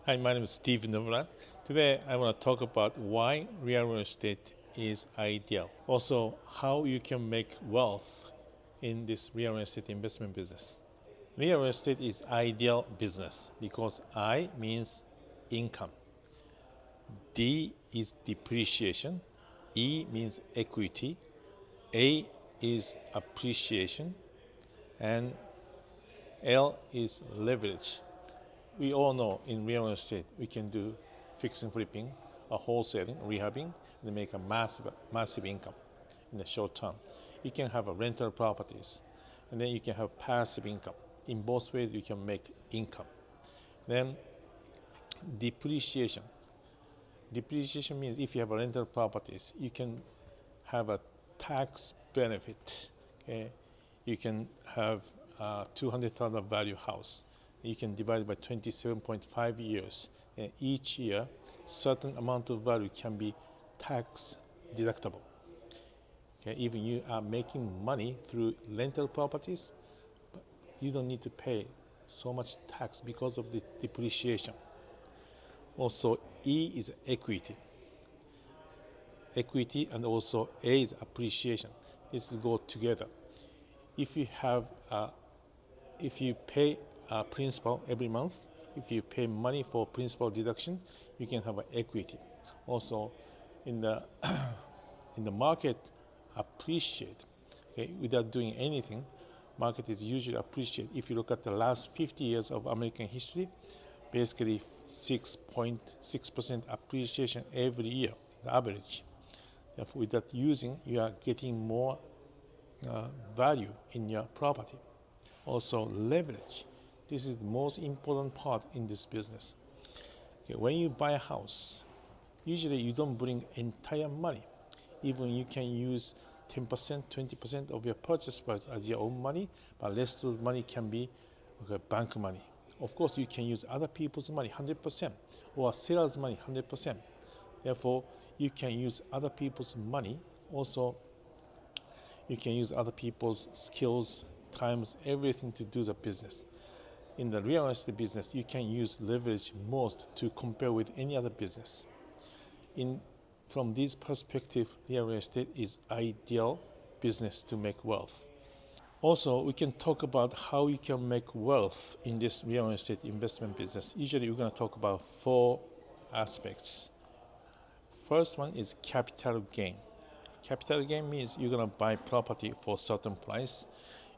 Hi, my name is Steve Novrat. Today I want to talk about why real estate is ideal. Also, how you can make wealth in this real estate investment business. Real estate is ideal business because I means income. D is depreciation. E means equity. A is appreciation. And L is leverage. We all know in real estate we can do fixing, flipping, wholesaling, rehabbing, and make a massive income in the short term. You can have a rental properties, and then you can have passive income. In both ways, you can make income. Then depreciation. Depreciation means if you have a rental properties, you can have a tax benefit. Okay? You can have a $200,000 value house. You can divide it by 27.5 years. And each year, certain amount of value can be tax deductible. Okay? Even you are making money through rental properties, but you don't need to pay so much tax because of the depreciation. Also, E is equity. Equity and also A is appreciation. This go together. If you pay principal every month, if you pay money for principal deduction, you can have an equity. Also, in the in the market, appreciate. Okay, without doing anything, market is usually appreciate. If you look at the last 50 years of American history, basically 6.6% appreciation every year, the average. Therefore, without using, you are getting more value in your property. Also, leverage. This is the most important part in this business. Okay, when you buy a house, usually you don't bring entire money. Even you can use 10%, 20% of your purchase price as your own money, but rest of the money can be bank money. Of course, you can use other people's money 100% or seller's money 100%. Therefore, you can use other people's money. Also, you can use other people's skills, times, everything to do the business. In the real estate business, you can use leverage most to compare with any other business. From this perspective, real estate is ideal business to make wealth. Also, we can talk about how you can make wealth in this real estate investment business. Usually, we're going to talk about 4 aspects. First one is capital gain. Capital gain means you're going to buy property for a certain price.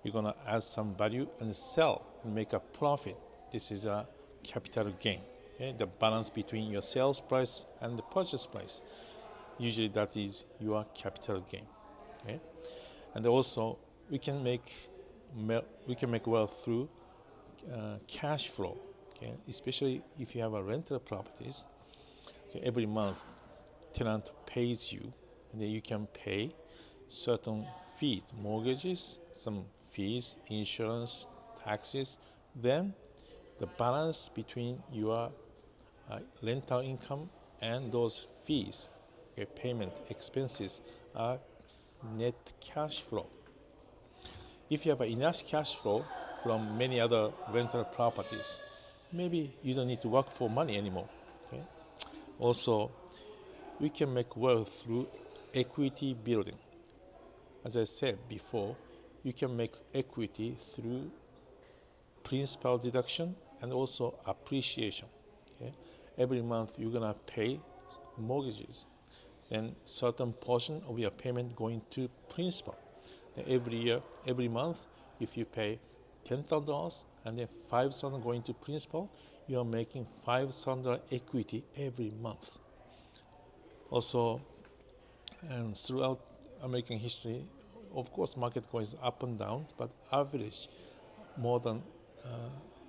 You're going to add some value and sell and make a profit. This is a capital gain. Okay? The balance between your sales price and the purchase price. Usually that is your capital gain. Okay? And also we can make wealth through cash flow. Okay? Especially if you have a rental properties. Okay? Every month tenant pays you, and then you can pay certain fees, mortgages, some fees, insurance, taxes. Then the balance between your rental income and those fees, payment expenses, are net cash flow. If you have enough cash flow from many other rental properties, maybe you don't need to work for money anymore. Okay? Also, we can make wealth through equity building. As I said before, you can make equity through principal deduction and also appreciation. Okay? Every month you're gonna pay mortgages, then certain portion of your payment going to principal. Then every month, if you pay $10,000 and then $5,000 going to principal, you are making $5,000 equity every month. Also, and throughout American history, of course, market goes up and down, but average more than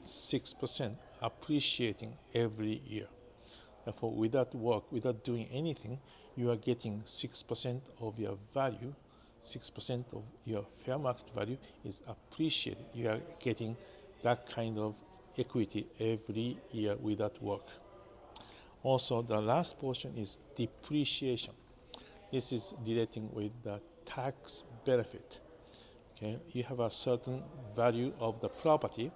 6% appreciating every year. Therefore, without work, without doing anything, you are getting 6% of your value, 6% of your fair market value is appreciated. You are getting that kind of equity every year without work. Also, the last portion is depreciation. This is relating with the tax benefit. Okay, you have a certain value of the property,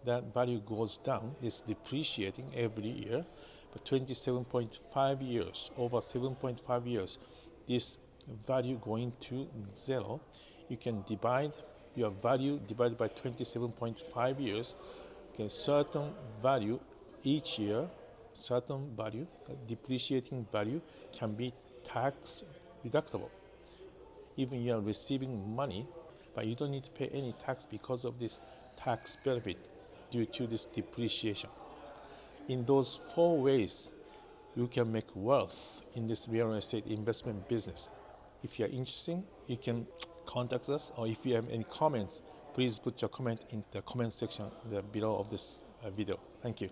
that value goes down, it's depreciating every year. But 27.5 years, over 7.5 years, this value going to zero. You can divide your value divided by 27.5 years, okay, certain value each year, certain value, depreciating value can be tax deductible. Even you are receiving money, but you don't need to pay any tax because of this tax benefit due to this depreciation. In those 4 ways, you can make wealth in this real estate investment business. If you are interested, you can contact us, or if you have any comments, please put your comment in the comment section below of this video. Thank you.